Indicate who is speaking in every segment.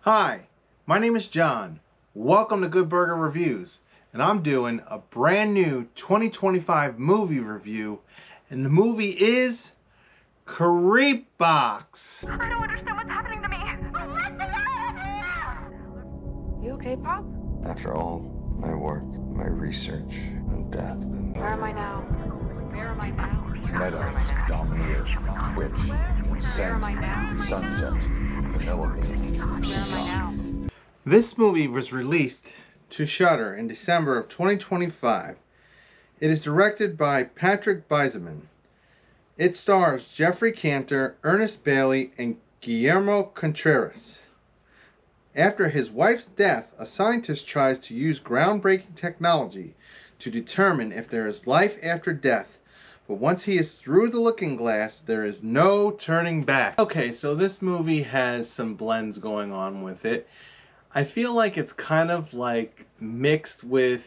Speaker 1: Hi, my name is John. Welcome to Good Burger Reviews, and I'm doing a brand new 2025 movie review, and the movie is Creepbox.
Speaker 2: I don't understand what's happening to me. You okay, Pop?
Speaker 3: After all my work, my research on death and...
Speaker 2: Where am I now? Where am I now?
Speaker 4: Meadows, Domineer, Twitch, Scent, Sunset, Vanilla Bean.
Speaker 2: Where am I now?
Speaker 1: This movie was released to Shudder in December of 2025. It is directed by Patrick Biseman. It stars Jeffrey Cantor, Ernest Bailey, and Guillermo Contreras. After his wife's death, a scientist tries to use groundbreaking technology to determine if there is life after death. But once he is through the looking glass, there is no turning back. Okay, so this movie has some blends going on with it. I feel like it's kind of like mixed with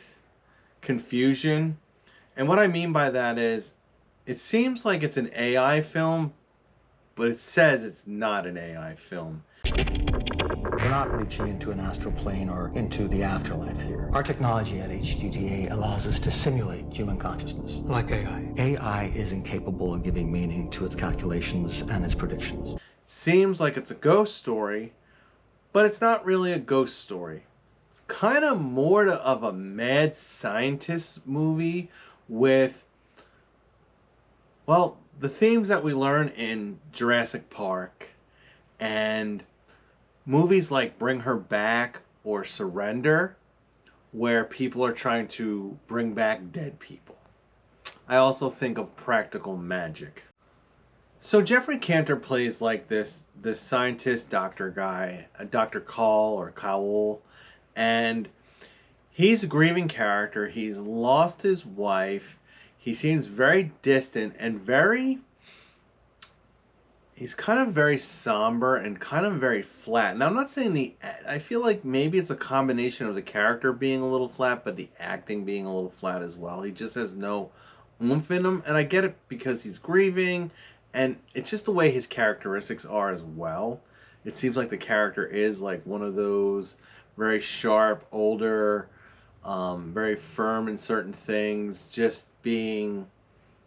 Speaker 1: confusion. And what I mean by that is, it seems like it's an AI film, but it says it's not an AI film.
Speaker 5: We're not reaching into an astral plane or into the afterlife here. Our technology at HGTA allows us to simulate human consciousness.
Speaker 6: Like AI.
Speaker 5: AI is incapable of giving meaning to its calculations and its predictions.
Speaker 1: Seems like it's a ghost story, but it's not really a ghost story. It's kind of more of a mad scientist movie with, well, the themes that we learn in Jurassic Park and movies like Bring Her Back or Surrender, where people are trying to bring back dead people. I also think of Practical Magic. So Jeffrey Cantor plays like this scientist doctor guy, Dr. Call or Cowell, and he's a grieving character. He's lost his wife. He seems very distant and he's kind of very somber and kind of very flat. Now, I'm not saying I feel like maybe it's a combination of the character being a little flat, but the acting being a little flat as well. He just has no oomph in him, and I get it because he's grieving, and it's just the way his characteristics are as well. It seems like the character is like one of those very sharp, older, very firm in certain things, just being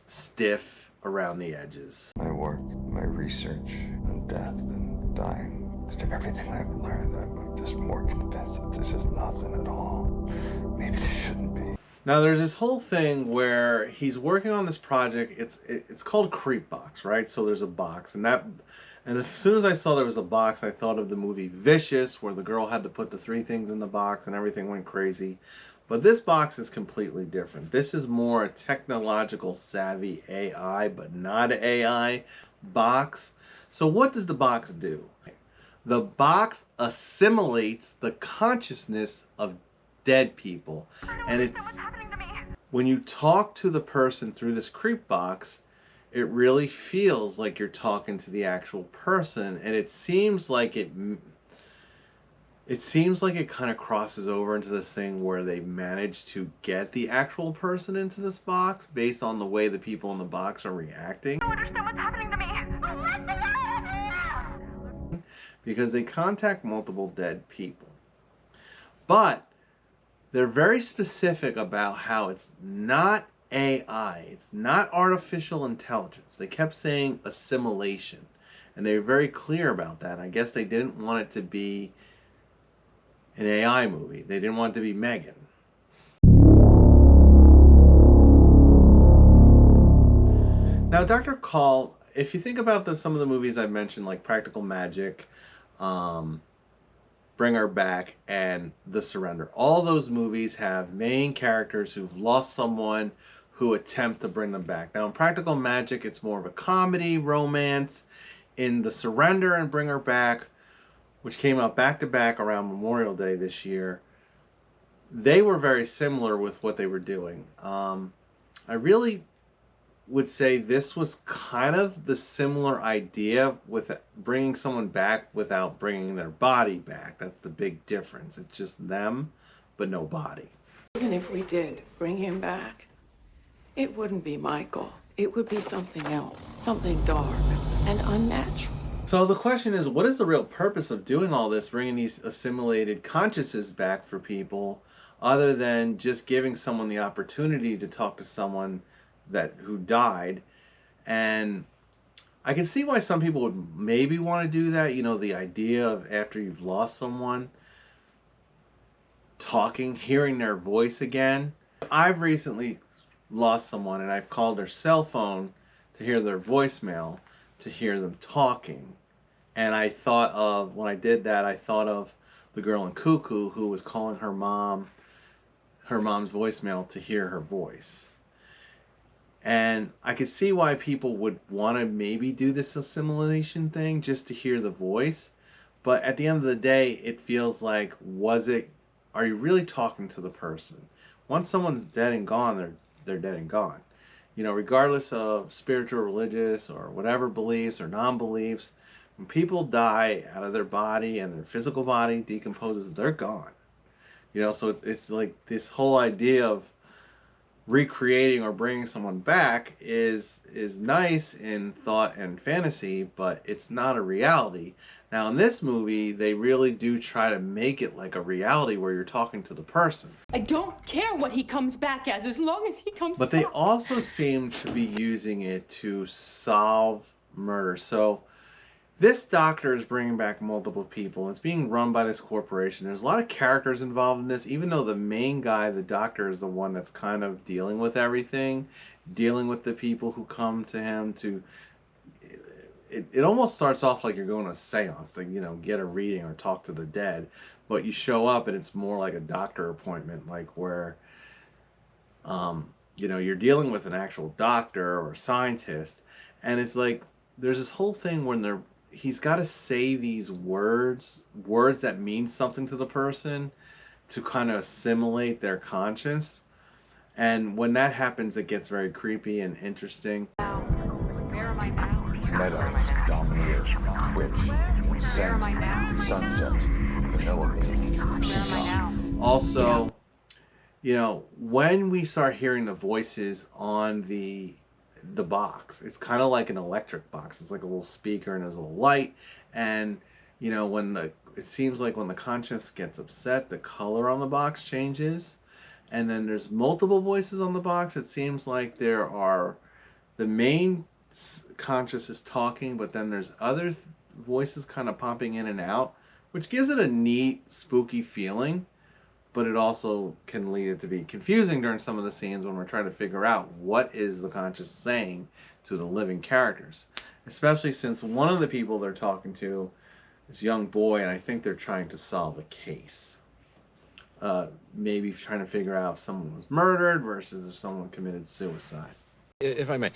Speaker 1: stiff around the edges.
Speaker 3: My work, my research on death and dying. After everything I've learned, I'm just more convinced that there's just nothing at all. Maybe there shouldn't be.
Speaker 1: Now there's this whole thing where he's working on this project. It's called Creepbox, right? So there's a box, and as soon as I saw there was a box, I thought of the movie Vicious, where the girl had to put the 3 things in the box and everything went crazy. But this box is completely different. This is more a technological savvy AI, but not an AI box. So what does the box do? The box assimilates the consciousness of dead people. And it's
Speaker 2: What's happening to me?
Speaker 1: when you talk to the person through this creep box, it really feels like you're talking to the actual person, and it seems like it kind of crosses over into this thing where they managed to get the actual person into this box based on the way the people in the box are reacting.
Speaker 2: I don't understand what's happening to me.
Speaker 1: Because they contact multiple dead people. But they're very specific about how it's not AI. It's not artificial intelligence. They kept saying assimilation. And they were very clear about that. I guess they didn't want it to be an AI movie. They didn't want it to be Megan. Now, Dr. Call, if you think about some of the movies I've mentioned, like Practical Magic, Bring Her Back, and The Surrender, all those movies have main characters who've lost someone who attempt to bring them back. Now, in Practical Magic, it's more of a comedy, romance. In The Surrender and Bring Her Back, which came out back-to-back around Memorial Day this year, they were very similar with what they were doing. I really would say this was kind of the similar idea with bringing someone back without bringing their body back. That's the big difference. It's just them, but no body.
Speaker 7: Even if we did bring him back, it wouldn't be Michael. It would be something else, something dark and unnatural.
Speaker 1: So the question is, what is the real purpose of doing all this, bringing these assimilated consciousnesses back for people, other than just giving someone the opportunity to talk to someone who died? And I can see why some people would maybe want to do that. You know, the idea of after you've lost someone, talking, hearing their voice again. I've recently lost someone, and I've called their cell phone to hear their voicemail, to hear them talking. And I thought of, when I did that, I thought of the girl in Cuckoo who was calling her mom's voicemail to hear her voice. And I could see why people would want to maybe do this assimilation thing just to hear the voice. But at the end of the day, it feels like, are you really talking to the person? Once someone's dead and gone, they're dead and gone. You know, regardless of spiritual, religious, or whatever beliefs or non-beliefs, when people die out of their body and their physical body decomposes, they're gone. You know, so it's like this whole idea of recreating or bringing someone back is nice in thought and fantasy, but it's not a reality. Now in this movie, they really do try to make it like a reality where you're talking to the person.
Speaker 6: I don't care what he comes back as long as he comes
Speaker 1: back. But they also seem to be using it to solve murder. So this doctor is bringing back multiple people. It's being run by this corporation. There's a lot of characters involved in this, even though the main guy, the doctor, is the one that's kind of dealing with everything, dealing with the people who come to him to... It almost starts off like you're going to a seance to, you know, get a reading or talk to the dead. But you show up and it's more like a doctor appointment, like where, you know, you're dealing with an actual doctor or scientist. And it's like, there's this whole thing when he's got to say these words that mean something to the person to kind of assimilate their conscience. And when that happens, it gets very creepy and interesting.
Speaker 2: Where am I now?
Speaker 4: Meta, Domineer, Witch, Scent, Sunset, Vanilla Bean,
Speaker 2: Where am I now?
Speaker 1: Also, you know, when we start hearing the voices on the box, it's kind of like an electric box. It's like a little speaker and there's a little light. And, you know, it seems like when the conscience gets upset, the color on the box changes. And then there's multiple voices on the box. It seems like there are the main conscious is talking, but then there's other voices kind of popping in and out, which gives it a neat, spooky feeling, but it also can lead it to be confusing during some of the scenes when we're trying to figure out what is the conscious saying to the living characters, especially since one of the people they're talking to is a young boy, and I think they're trying to solve a case. Maybe trying to figure out if someone was murdered versus if someone committed suicide.
Speaker 8: If I may,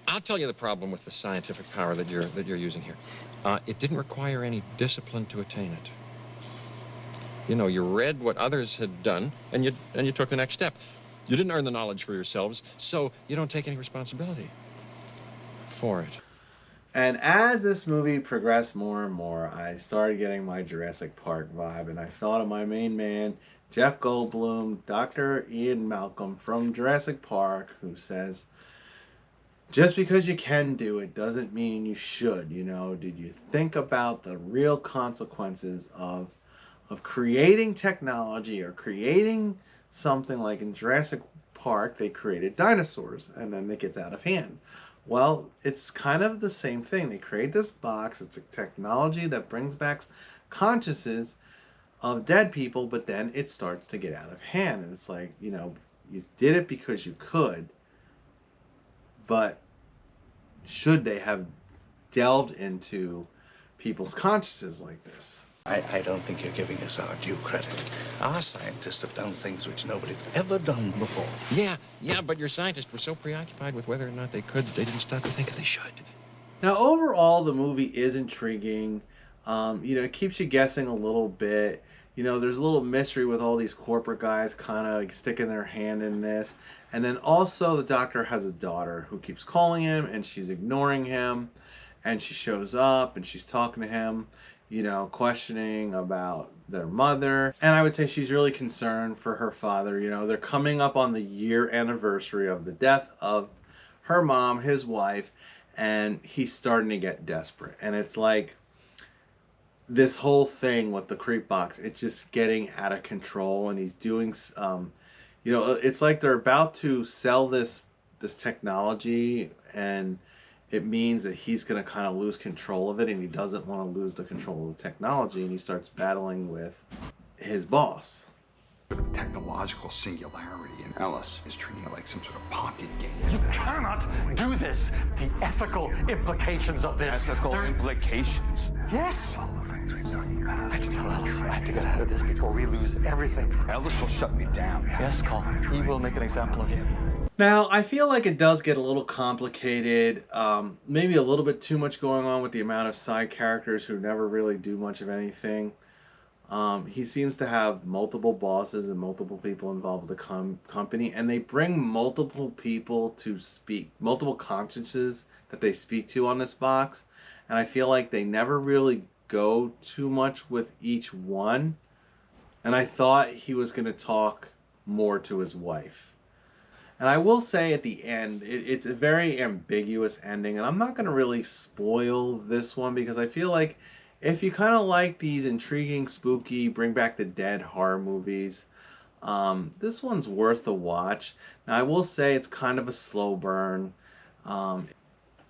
Speaker 8: I'll tell you the problem with the scientific power that you're using here. It didn't require any discipline to attain it. You know, you read what others had done, and you took the next step. You didn't earn the knowledge for yourselves, so you don't take any responsibility for it.
Speaker 1: And as this movie progressed more and more, I started getting my Jurassic Park vibe, and I thought of my main man, Jeff Goldblum, Dr. Ian Malcolm from Jurassic Park, who says, just because you can do it doesn't mean you should. You know, did you think about the real consequences of creating technology or creating something like in Jurassic Park, they created dinosaurs and then it gets out of hand. Well, it's kind of the same thing. They create this box. It's a technology that brings back consciousnesses of dead people, but then it starts to get out of hand. And it's like, you know, you did it because you could, but should they have delved into people's consciousness like this?
Speaker 9: I don't think you're giving us our due credit. Our scientists have done things which nobody's ever done before.
Speaker 8: Yeah, but your scientists were so preoccupied with whether or not they could, they didn't stop to think if they should.
Speaker 1: Now, overall, the movie is intriguing. You know, it keeps you guessing a little bit. You know, there's a little mystery with all these corporate guys kind of like sticking their hand in this. And then also the doctor has a daughter who keeps calling him and she's ignoring him. And she shows up and she's talking to him, you know, questioning about their mother. And I would say she's really concerned for her father. You know, they're coming up on the year anniversary of the death of her mom, his wife. and he's starting to get desperate. And it's like this whole thing with the creep box, it's just getting out of control, and he's doing it's like they're about to sell this technology, and it means that he's going to kind of lose control of it, and he doesn't want to lose the control of the technology, and he starts battling with his boss.
Speaker 10: Technological singularity, and Ellis is treating it like some sort of pocket game.
Speaker 5: You cannot do this. The ethical implications of this.
Speaker 10: Ethical implications?
Speaker 5: Yes. I have to tell Ellis. I have to get out of this before we lose everything.
Speaker 10: Ellis will shut me down.
Speaker 5: Yes, Colin. He will make an example of you.
Speaker 1: Now, I feel like it does get a little complicated, maybe a little bit too much going on with the amount of side characters who never really do much of anything. He seems to have multiple bosses and multiple people involved with the company, and they bring multiple people to speak, multiple consciences that they speak to on this box, and I feel like they never really go too much with each one, and I thought he was going to talk more to his wife. And I will say at the end, it's a very ambiguous ending, and I'm not going to really spoil this one because I feel like if you kind of like these intriguing, spooky, bring back the dead horror movies, this one's worth a watch. Now, I will say it's kind of a slow burn.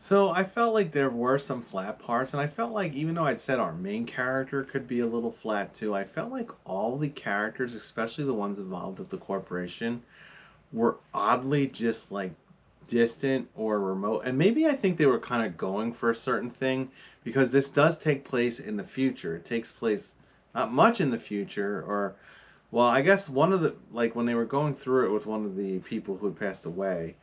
Speaker 1: So I felt like there were some flat parts, and I felt like even though I'd said our main character could be a little flat too, I felt like all the characters, especially the ones involved with the corporation, were oddly just like distant or remote. And maybe I think they were kind of going for a certain thing, because this does take place in the future. It takes place not much in the future, or well, I guess one of the, like when they were going through it with one of the people who had passed away,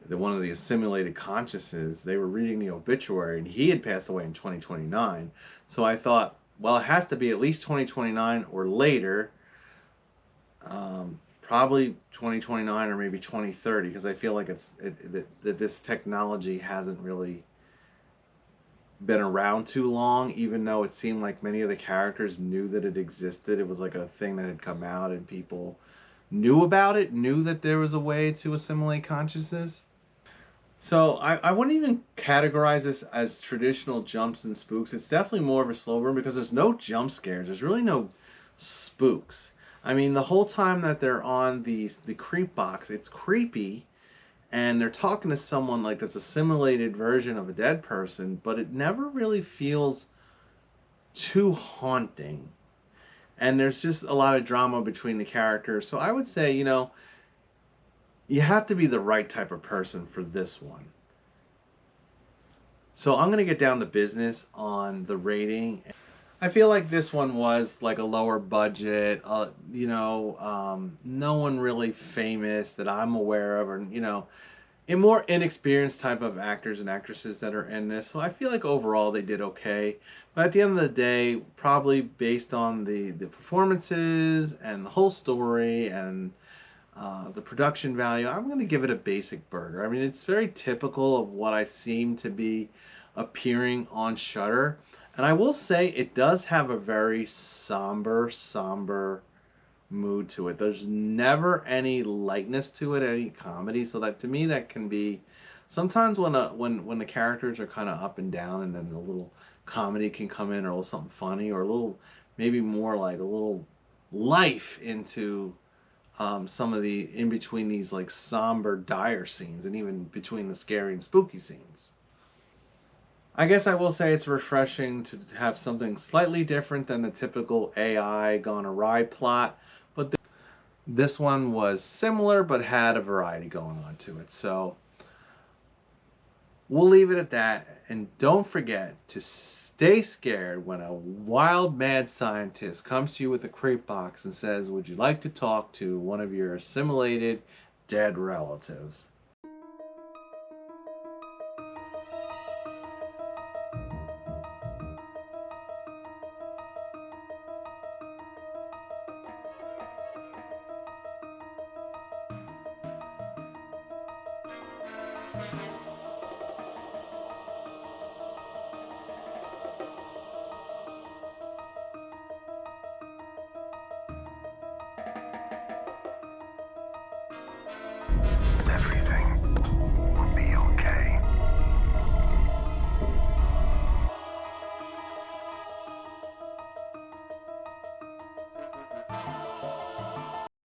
Speaker 1: one of the assimilated consciousness, they were reading the obituary and he had passed away in 2029. So I thought, well, it has to be at least 2029 or later. Probably 2029 or maybe 2030, because I feel like that this technology hasn't really been around too long, even though it seemed like many of the characters knew that it existed. It was like a thing that had come out and people knew about it, knew that there was a way to assimilate consciousness. So I wouldn't even categorize this as traditional jumps and spooks. It's definitely more of a slow burn because there's no jump scares. There's really no spooks. I mean, the whole time that they're on the creep box, it's creepy, and they're talking to someone like that's a simulated version of a dead person, but it never really feels too haunting. And there's just a lot of drama between the characters. So I would say, you have to be the right type of person for this one. So I'm going to get down to business on the rating. I feel like this one was like a lower budget, no one really famous that I'm aware of, or, a more inexperienced type of actors and actresses that are in this. So I feel like overall they did okay. But at the end of the day, probably based on the performances and the whole story and the production value, I'm going to give it a basic burger. I mean, it's very typical of what I seem to be appearing on Shudder. And I will say it does have a very somber mood to it. There's never any lightness to it, any comedy. So that, to me, that can be sometimes when the characters are kind of up and down, and then a little comedy can come in, or a little something funny, or a little, maybe more like a little life into some of the in between these like somber, dire scenes, and even between the scary and spooky scenes. I guess I will say it's refreshing to have something slightly different than the typical AI gone awry plot, but this one was similar but had a variety going on to it. So we'll leave it at that, and don't forget to stay scared when a wild mad scientist comes to you with a creep box and says, would you like to talk to one of your assimilated dead relatives?
Speaker 10: Everything